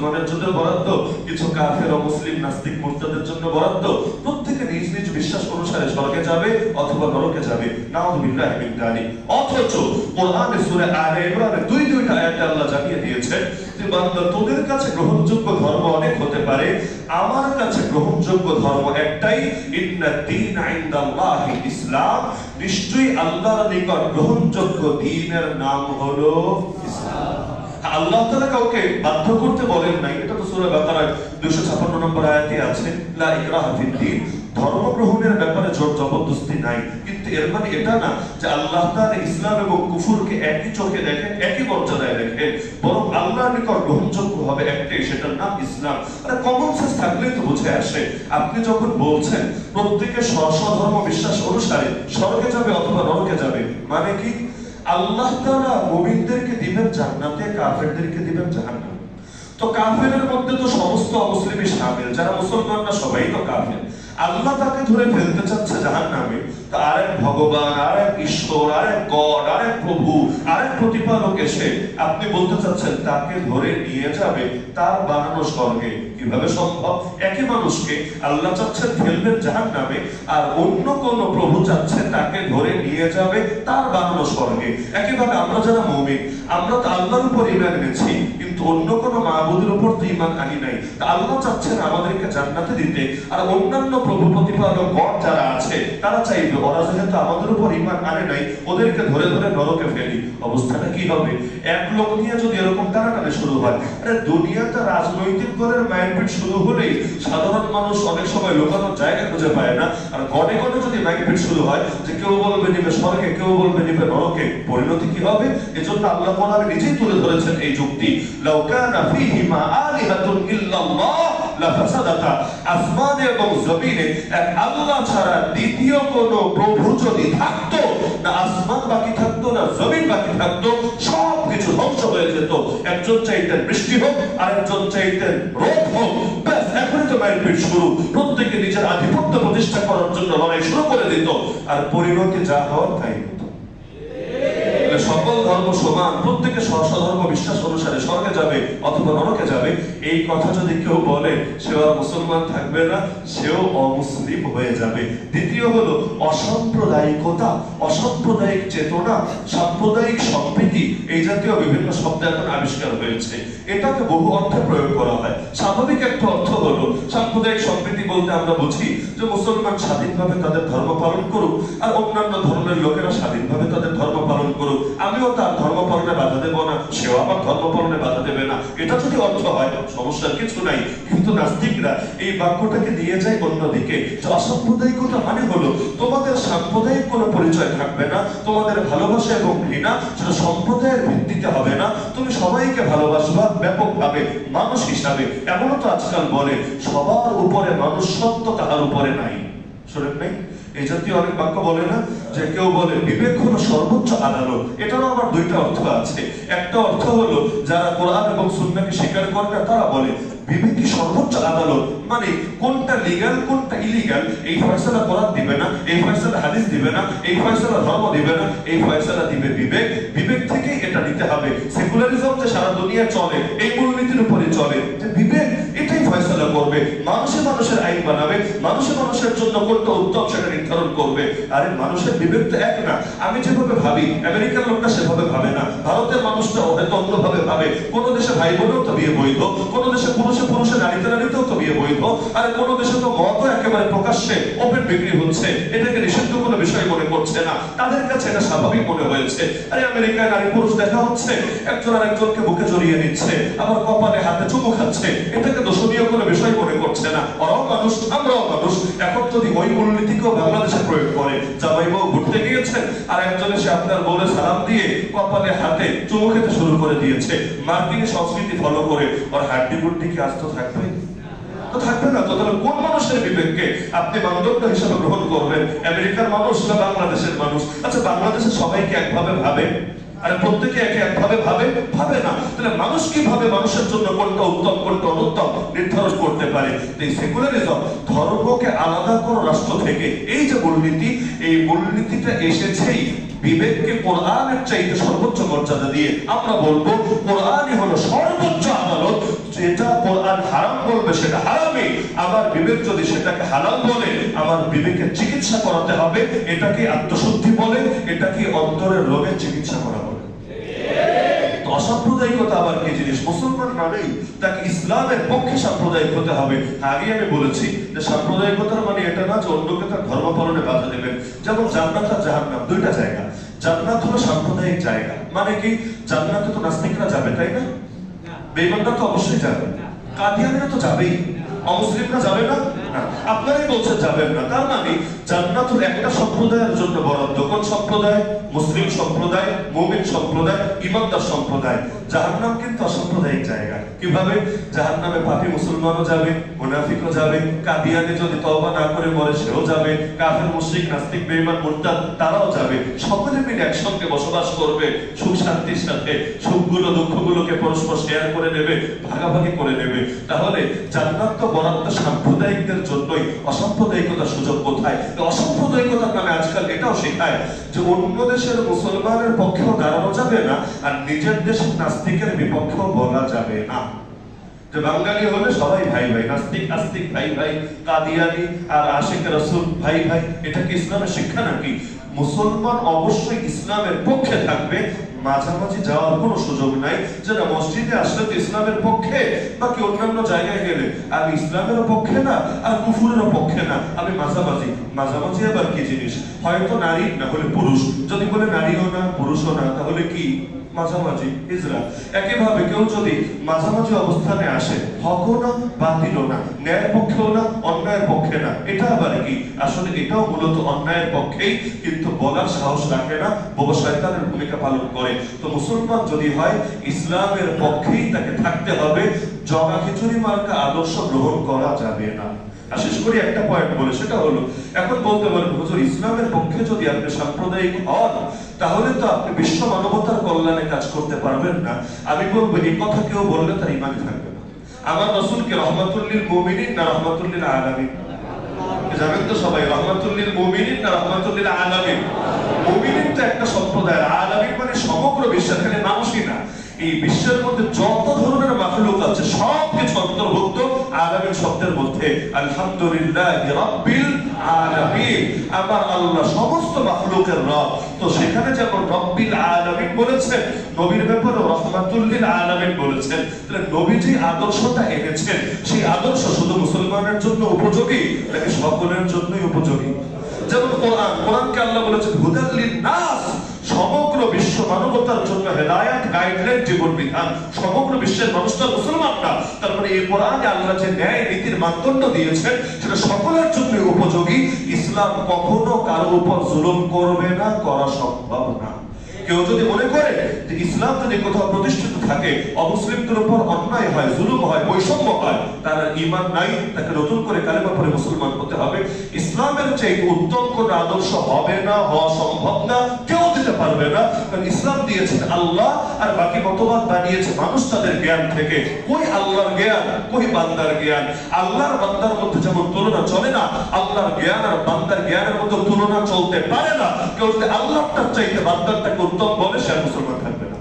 মুসলমানের জন্য বরাদ্দ, কিছু কাফের ও মুসলিম নাস্তিক মুরতাদের জন্য বরাদ্দ। প্রত্যেকে নিজ নিজ বিশ্বাস অনুসারে স্বর্গে যাবে অথবা নরকে যাবে। নাউযুবিল্লাহি মিন যালিক। অথচ কোরআনে সূরা আলে ইমরানে দুইটা আয়াতে আল্লাহ জানিয়ে দিয়েছেন যে বান্দা তোদের কাছে গ্রহণযোগ্য ধর্ম অনেক হতে পারে, আমার কাছে গ্রহণযোগ্য ধর্ম একটাই, ইন্নাদ দীনা ইনদাল্লাহিল ইসলাম, নিশ্চয়ই আল্লাহর নিকট গ্রহণযোগ্য দ্বীনের নাম হলো ইসলাম। আল্লাহ তাআলা কাউকে বাধ্য করতে বলেন নাই, এটা তো সূরা বাকারার 256 নম্বর আয়াতে আছে, লা ইকরাহা ফিদ-দীন, ধর্ম গ্রহণের ব্যাপারে জোর জবরদস্তি নাই। কিন্তু এর মানে এটা না যে আল্লাহ তাআলা ইসলাম এবং কুফরকে একই চোখে দেখেন, একই মর্যাদায় দেখেন, বরং আল্লাহর নিকট গ্রহণযোগ্য হবে একটাই, সেটার নাম ইসলাম। আর কমন সেন্স থাকলেই তো বুঝে আসে। আপনি যখন বলছেন প্রত্যেকে স্বধর্ম বিশ্বাস অনুসারে স্বর্গে যাবে অথবা নরকে যাবে, মানে কি? আল্লাহ তাআলা মুমিনদেরকে দিবেন জান্নাতে, কাফেরদেরকে দিবেন জাহান্নামে। তো কাফেরের মধ্যে তো সমস্ত অমুসলিমই শামিল, যারা মুসলমান না সবাই তো কাফের। আল্লাহ তাকে ধরে ফেলতে চাচ্ছে জাহান্নামে, তো আরেক ভগবান, আরেক ঈশ্বর, আরেক গড, আরেক প্রভু, আরেক প্রতিপালক এসে আপনি বলতে চাচ্ছেন তাকে ধরে নিয়ে যাবে তার বানানো স্বর্গে। কিভাবে সম্ভব? একই মানুষকে আল্লাহ চাচ্ছেন ফেলবেন জাহান্নামে, আর অন্য কোন প্রভু চাচ্ছে তাকে ধরে নিয়ে যাবে তার বানানো স্বর্গে। একইভাবে আমরা যারা মুমিন, আমরা তো আল্লাহর উপর ঈমান এনেছি, কিন্তু অন্য কোন মাবুদের উপর তো ঈমান আনি নাই। তা আল্লাহ চাচ্ছেন আমাদেরকে জান্নাতে দিতে, আর অন্যান্য প্রভু প্রতিপালক গড যারা আছে তারা চাইবে ওরা যেহেতু আমাদের উপর ঈমান আনে নাই, ওদেরকে ধরে ধরে নরকে ফেলি। অবস্থাটা কি হবে? এক লোক নিয়ে যদি এরকম টানাটানি শুরু হয়, আরে দুনিয়াতে রাজনৈতিক দলের মাইন্ডপিট শুরু হলেই সাধারণ মানুষ অনেক সময় লুকানোর জায়গা খুঁজে পায় না। আর গড়ে গড়ে যদি মাইন্ডপিট শুরু হয় যে কেউ বলবে নিবে স্বর্গে, কেউ বলবে নিবে নরকে, পরিণতি কি হবে? এজন্য আল্লাহ কোরআনে নিজেই তুলে ধরেছেন এই যুক্তি, লাউ কানা ফীহিমা আলিহাতুন ইল্লাল্লাহ লাফাসাদাতা, আসমানে এবং জমিনে এক আল্লাহ ছাড়া দ্বিতীয় কোন প্রভু যদি থাকতো, না আসমান বাকি থাকতো না জমিন বাকি থাকতো, সব কিছু ধ্বংস হয়ে যেত। একজন চাইতেন বৃষ্টি হোক, আর একজন চাইতেন রোদ হোক, ব্যাস এখনই তো মাইন্ডপিট শুরু। প্রত্যেকে নিজের আধিপত্য প্রতিষ্ঠা করার জন্য লড়াই শুরু করে দিত, আর পরিণতি যা হওয়ার তাই হতো। সকল ধর্ম সমান, প্রত্যেকে স্বধর্ম বিশ্বাস অনুসারে স্বর্গে যাবে অথবা নরকে যাবে, এই কথা যদি কেউ বলে সেও আর মুসলমান থাকবে না, সেও অমুসলিম হয়ে যাবে। দ্বিতীয় হলো অসাম্প্রদায়িকতা, অসাম্প্রদায়িক চেতনা, সাম্প্রদায়িক সম্প্রীতি, এই জাতীয় বিভিন্ন শব্দ এখন আবিষ্কার হয়েছে। এটাকে বহু অর্থে প্রয়োগ করা হয়। স্বাভাবিক একটা অর্থ হলো সাম্প্রদায়িক সম্প্রীতি বলতে আমরা বুঝি যে মুসলমান স্বাধীনভাবে তাদের ধর্ম পালন করুক, আর অন্যান্য ধর্মের লোকেরা স্বাধীনভাবে তাদের ধর্ম পালন করুক, আমিও তার ধর্ম পালনে বাধা দেব না, সেও আমার ধর্ম পালনে বাধা দেবে না। এটা যদি অর্থ হয় সমস্যার কিছু নাই। কিন্তু নাস্তিকরা এই বাক্যটাকে নিয়ে যায় অন্যদিকে, যে অসাম্প্রদায়িকতা মানে হলো তোমাদের সাম্প্রদায়িক কোনো পরিচয় থাকবে না, তোমাদের ভালোবাসা এবং ঘৃণা সেটা সম্প্রদায়ের ভিত্তিতে হবে না, তুমি সবাইকে ভালোবাসবা ব্যাপকভাবে মানুষ হিসাবে। এমনও তো আজকাল বলে সবার উপরে মানুষ সত্য, তাহার উপরে নাই। শোনেন নাই? এই জাতীয় অনেক বাক্য বলে না, যে কেউ বলে বিবেক হলো সর্বোচ্চ আদালত। এটারও আবার দুইটা অর্থ আছে। একটা অর্থ হলো যারা কোরআন এবং সুন্নাহকে স্বীকার করে না তারা বলে বিবেক কি সর্বোচ্চ আদালত, মানে কোনটা লিগ্যাল কোনটা ইলিগ্যাল এই ফয়সালা কোরআন দিবে না, এই ফয়সালা হাদিস দিবে না, এই ফয়সালা ধর্ম দিবে না, এই ফয়সালা দিবে বিবেক। বিবেক থেকেই এটা নিতে হবে। সেকুলারিজম যে সারা দুনিয়া চলে এই মূলনীতির উপরে চলে, যে বিবেক এটাই ফয়সালা করবে, মানুষে মানুষের আইন বানাবে, মানুষে মানুষের জন্য কোনটা উত্তম সেটা নির্ধারণ করবে। আরে মানুষের বিবেক তো এক না। আমি যেভাবে ভাবি আমেরিকার লোকটা সেভাবে ভাবে না, ভারতের মানুষটা হয়তো অন্যভাবে ভাবে। কোন দেশে ভাই বোনেও তো বিয়ে বৈধ, কোন দেশে পুরুষে নারীতে নারীতেও তো বিয়ে বৈধ, আর কোন দেশে তো মত একেবারে প্রকাশ্যে ওপেন বিক্রি হচ্ছে, এটাকে নিষিদ্ধ কোনো বিষয় মনে করছে না, তাদের কাছে এটা স্বাভাবিক মনে হয়েছে। আরে আমেরিকায় নারী পুরুষ দেখা হচ্ছে, একজন আরেকজনকে বুকে জড়িয়ে নিচ্ছে, আবার কপালে হাতে চুমু খাচ্ছে, এটাকে দোষণীয় কোনো বিষয় মনে করছে না। ওরাও মানুষ, আমরাও মানুষ। এখন যদি ওই মূলনীতিকেও বাংলাদেশে প্রয়োগ করে, জামাই বউ ঘুরতে গিয়েছেন আর একজন এসে আপনার বউরে সালাম দিয়ে কপালে হাতে চুমু খেতে শুরু করে দিয়েছে, মার্কিন সংস্কৃতি ফলো করে, ওর হাড্ডি বুড্ডি কি আস্ত থাকবে? তো থাকবে না। তো তাহলে কোন মানুষের বিবেককে আপনি মানদণ্ড হিসেবে গ্রহণ করবেন? আমেরিকার মানুষ না বাংলাদেশের মানুষ? আচ্ছা বাংলাদেশে সবাইকে একভাবে ভাবে, আরে প্রত্যেকে একে একভাবে ভাবে না। তাহলে মানুষ কিভাবে মানুষের জন্য কোনটা উত্তম কোনটা অনুত্তম নির্ধারণ করতে পারে? এই সেকুলারিজম ধর্মকে আলাদা করো রাষ্ট্র থেকে, এই যে মূলনীতি, এই মূলনীতিটা এসেছেই বিবেককে কোরআনের চাইতে সর্বোচ্চ মর্যাদা দিয়ে। আমরা বলবো কোরআনই হলো সর্বোচ্চ আদালত। যেটা কোরআন হারাম বলবে সেটা হারামই, আমার বিবেক যদি সেটাকে হালাল বলে আমার বিবেকের চিকিৎসা করাতে হবে। এটাকে আত্মশুদ্ধি বলে, এটাকে অন্তরের রোগের চিকিৎসা করা বলে। অসাম্প্রদায়িকতা আবার কি জিনিস? মুসলমান মানেই তাকে ইসলামের পক্ষে সাম্প্রদায়িক হতে হবে। আগে আমি বলেছি যে সাম্প্রদায়িকতার মানে এটা না যে অন্যকে তার ধর্ম পালনে বাধা দেবেন। যেমন জান্নাত আর জাহান্নাম দুইটা জায়গা। জান্নাত হলো সাম্প্রদায়িক জায়গা, মানে কি জান্নাতে তো নাস্তিকরা যাবে, তাই না? বেঈমানরা তো অবশ্যই যাবে, কাদিয়ানীরা তো যাবেই, অমুসলিমরা যাবে না? আপনারাই বলছেন যাবেন না। তার মানে জান্নাত একটা সম্প্রদায়ের জন্য বরাদ্দ। কোন সম্প্রদায়? মুসলিম সম্প্রদায়, মুমিন সম্প্রদায়, ইমানদার সম্প্রদায়। জাহান্নাম কিন্তু অসাম্প্রদায়িক জায়গা। কিভাবে? জাহান্নামে পাপী মুসলমানও যাবে, মুনাফিকও যাবে, কাদিয়ানি যদি তওবা না করে মরে সেও যাবে, কাফের, মুশরিক, নাস্তিক, বেঈমান, মুরতাদ তারাও যাবে। সকলে মিলে একসঙ্গে বসবাস করবে সুখ শান্তির সাথে। সুখগুলো দুঃখগুলোকে পরস্পর শেয়ার করে নেবে, ভাগাভাগি করে নেবে। তাহলে জান্নাত তো বরাদ্দ সাম্প্রদায়িকদের জন্যই। অসাম্প্রদায়িকতার সুযোগ কোথায়? অসাম্প্রদায়িকতার নামে আজকাল এটাও শেখায় যে অন্য দেশের মুসলমানের পক্ষেও দাঁড়ানো যাবে না, আর নিজের দেশের নাস্তিকের বিপক্ষেও বলা যাবে না। যে বাঙালি হলে সবাই ভাই ভাই, নাস্তিক আস্তিক ভাই ভাই, কাদিয়ানি আর আশিক রাসূল ভাই ভাই। এটা কি ইসলামের শিক্ষা নাকি? মুসলমান অবশ্যই ইসলামের পক্ষে থাকবে, মাঝামাঝি যাওয়ার কোনো সুযোগ নাই। যেটা মসজিদে আসলে তো ইসলামের পক্ষে, বাকি অন্যান্য জায়গায় গেলে আমি ইসলামের পক্ষে না আর কুফুরের পক্ষে না, আমি মাঝামাঝি। মাঝামাঝি আবার কি জিনিস? হয়তো নারী না হলে পুরুষ। যদি বলে নারীও না পুরুষও না, তাহলে কি? মাঝামাঝি, হিজরা। একইভাবে কেউ যদি মাঝামাঝি অবস্থানে আসে, হকও না বাতিলও না, ন্যায়ের পক্ষেও না অন্যায়ের পক্ষে না, এটা আবার কি? আসলে এটাও মূলত অন্যায়ের পক্ষেই, কিন্তু বলার সাহস রাখে না, বোবা শয়তানের ভূমিকা পালন করে। তো মুসলমান যদি হয় ইসলামের পক্ষেই তাকে থাকতে হবে, জগা খিচুড়ি মার্কা আদর্শ গ্রহণ করা যাবে না। আর শেষ করি একটা পয়েন্ট বলে, সেটা হলো এখন বলতে পারেন হুজুর ইসলামের পক্ষে যদি আপনি সাম্প্রদায়িক হন তাহলে তো আপনি বিশ্ব মানবতার কল্যাণে কাজ করতে পারবেন না। আমি বলবো এই কথা কেউ বললে তার ঈমান থাকবে না। আমার রাসূলকে রাহমাতুল লিল মুমিনিন না রাহমাতুল লিল আলামিন? জানেন তো সবাই, রাহমাতুল লিল মুমিনিন না রাহমাতুল লিল আলামিন? মুমিনিন তো একটা সম্প্রদায়, আলামিন মানে সমগ্র বিশ্বের, খালি মানুষই না। এই বিশ্বের মধ্যে যত ধরনের মাখলুক আছে সব কিছু অন্তর্ভুক্ত আলামিন শব্দের মধ্যে। আলহামদুলিল্লাহি রাব্বিল আলামিন, আমার আল্লাহ সমস্ত মাখলুকের রব। তো সেখানে যেমন রাব্বিল আলামিন বলেছেন, নবীর ব্যাপারে রাহমাতুল লিল আলামিন বলেছেন। তাহলে নবী যে আদর্শটা এনেছেন সেই আদর্শ শুধু মুসলমানের জন্য উপযোগী নাকি সকলের জন্যই উপযোগী? যেমন কোরআনকে আল্লাহ বলেছেন হুদাল লিন-নাস, সমগ্র বিশ্ব মানবতার জন্য হেদায়েত, গাইডলাইন, জীবন বিধান। সমগ্র বিশ্বের মানুষ তো মুসলমান না, তারপরে এই কোরআনে আল্লাহ যে ন্যায় নীতির মানদণ্ড দিয়েছেন সেটা সকলের জন্য উপযোগী। ইসলাম কখনো কারোর উপর জুলুম করবে না, করা সম্ভব না। কেউ যদি মনে করে যে ইসলাম যদি কোথাও প্রতিষ্ঠিত থাকে অমুসলিমদের উপর অন্যায় হয়, জুলুম হয়, বৈষম্য হয়, তার ঈমান নাই, তাকে নতুন করে কালেমা পড়ে মুসলমান হতে হবে। ইসলামের চেয়ে উত্তম কোন আদর্শ হবে না, হওয়া সম্ভব না, কেউ দিতে পারবে না। কারণ ইসলাম দিয়েছেন আল্লাহ, আর বাকি মতবাদ বানিয়েছে মানুষ তাদের জ্ঞান থেকে। কই আল্লাহর জ্ঞান, কই বান্দার জ্ঞান? আল্লাহর বান্দার মধ্যে যেমন তুলনা চলে না, আল্লাহর জ্ঞান আর বান্দার জ্ঞানের মধ্যে তুলনা চলতে পারে না। কেউ যদি আল্লাহটার চাইতে বান্দারটাকে উত্তম বলে সে মুসলমান থাকবে না।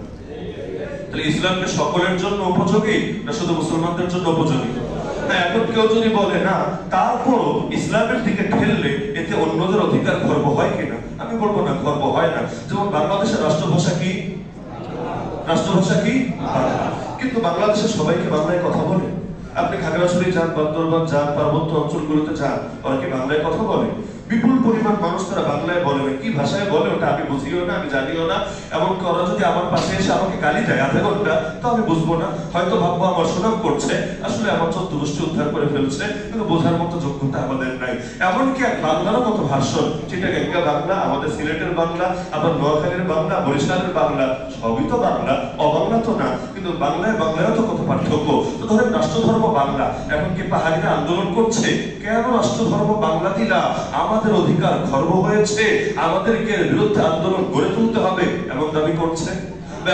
তাহলে ইসলামকে সকলের জন্য উপযোগী না শুধু মুসলমানদের জন্য উপযোগী? হ্যাঁ, এখন কেউ যদি বলে না তারপর ইসলামের দিকে ঠেললে এতে অন্যদের অধিকার খর্ব হয় কিনা? আমি বলবো না, খর্ব হয় না। যেমন বাংলাদেশের রাষ্ট্রভাষা কি? রাষ্ট্রভাষা কি? কিন্তু বাংলাদেশের সবাইকে বাংলায় কথা বলে? আপনি খাগড়াছড়ি যান, বান্দরবান যান, পার্বত্য অঞ্চলগুলোতে যান, ওরা কি বাংলায় কথা বলে? বিপুল পরিমাণ মানুষ তারা বাংলায় বলে না। কি ভাষায় বলে ওটা আমি বুঝিও না, আমি জানিও না। এমনকি ওরা যদি আমার পাশে এসে আমাকে গালি দেয় আধা ঘন্টা, তো আমি বুঝবো না। হয়তো ভাববো আমার সুনাম করছে, আসলে আমার চোদ্দ গোষ্ঠী উদ্ধার করে ফেলছে, কিন্তু বোঝার মতো যোগ্যতা আমাদের নাই। এমনকি এক বাংলারও কত ভাষণ, চিটাগাঙ্গা বাংলা, আমাদের সিলেটের বাংলা, আবার নোয়াখালীর বাংলা, বরিশালের বাংলা, সবই তো বাংলা, অবাংলা তো না। কিন্তু বাংলায় বাংলায়ও তো কত পার্থক্য। তো ধরেন রাষ্ট্রধর্ম বাংলা, এখন কি পাহাড়িরা আন্দোলন করছে? কেন রাষ্ট্রধর্ম বাংলা দিলা? আমাদের অধিকার খর্ব হয়েছে, আমাদেরকে বিরুদ্ধে আন্দোলন গড়ে তুলতে হবে এমন দাবি করছে।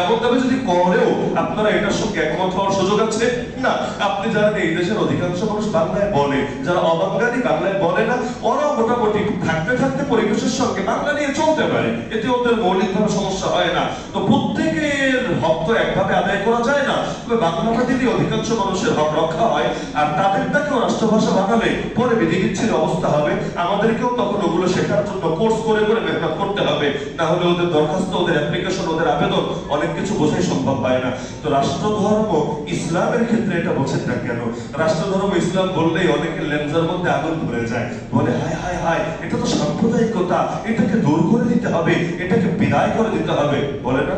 এমন দাবি যদি করেও আপনারা এটার সঙ্গে একমত হওয়ার সুযোগ আছে না। আপনি জানেন এই দেশের অধিকাংশ মানুষ বাংলায় বলে, যারা অবাঙালি বাংলায় বলে না, ওরা মোটামুটি থাকতে থাকতে পরিবেশের সঙ্গে বাংলা নিয়ে চলতে পারে, এতে ওদের মৌলিকভাবে সমস্যা হয় না। তো প্রত্যেকের হক তো একভাবে আদায় করা যায় না, তবে বাংলাটা যদি অধিকাংশ মানুষের হক রক্ষা হয় আর তাদেরটাকেও রাষ্ট্রভাষা বানালে পরে বিধিবিচ্ছিন্ন অবস্থা হবে। আমাদেরকেও তখন ওগুলো শেখার জন্য কোর্স করে করে মেহনত করতে হবে, না হলে ওদের দরখাস্ত, ওদের অ্যাপ্লিকেশন, ওদের আবেদন অনেক কিছু বোঝাই সম্ভব হয় না। তো রাষ্ট্রধর্ম ইসলামের ক্ষেত্রে এটা বোঝেন না কেন? রাষ্ট্রধর্ম ইসলাম বললেই অনেকের লেন্সের মধ্যে আগুন ধরে যায়, বলে হায় হায় হায়, এটা তো সাম্প্রদায়িকতা, এটাকে দূর করে দিতে হবে, এটাকে বিদায় করে দিতে হবে, বলে না?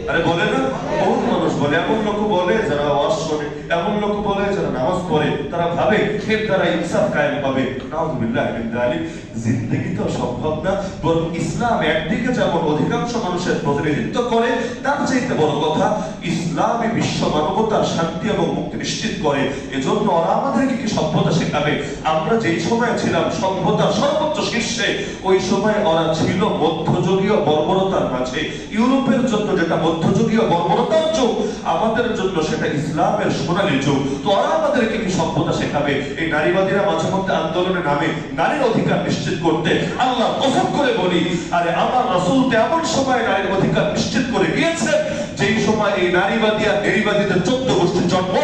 আরে বলে না? বহুত মানুষ বলে। এমন লোক বলে যারা ওয়াজ শোনে, এমন লোক বলে যারা নামাজ পড়ে, তারা ভাবে এর দ্বারা ইনসাফ কায়েম হবে। নাউযুবিল্লাহি মিন যালিক। জিন্দেগি তো সম্ভব না। বরং ইসলাম একদিকে যেমন অধিকাংশ মানুষের প্রতিনিধিত্ব করে, তার চাইতে বড় কথা ইসলামে বিশ্ব মানবতার শান্তি এবং মুক্তি নিশ্চিত করে। এজন্য ওরা আমাদেরকে কি সভ্যতা শেখাবে? আমরা যেই সময় ছিলাম সভ্যতার সর্বোচ্চ শীর্ষে, ওই সময় ওরা ছিল মধ্যযুগীয় বর্বরতার মাঝে। ইউরোপের জন্য যেটা মধ্যযুগীয় বর্বরতার যুগ, আমাদের জন্য সেটা ইসলামের সোনালী যুগ। তো ওরা আমাদেরকে কি সভ্যতা শেখাবে? এই নারীবাদীরা মাঝে মধ্যে আন্দোলনের নামে নারীর অধিকার নিশ্চিত করতে, আল্লাহ কসম করে বলি, আরে আমার রাসূল এমন সময় নারীর অধিকার নিশ্চিত করে দিয়েছেন যেই সময় এই নারীবাদী আর নারীবাদীদের 14 গোষ্ঠীর জন্ম।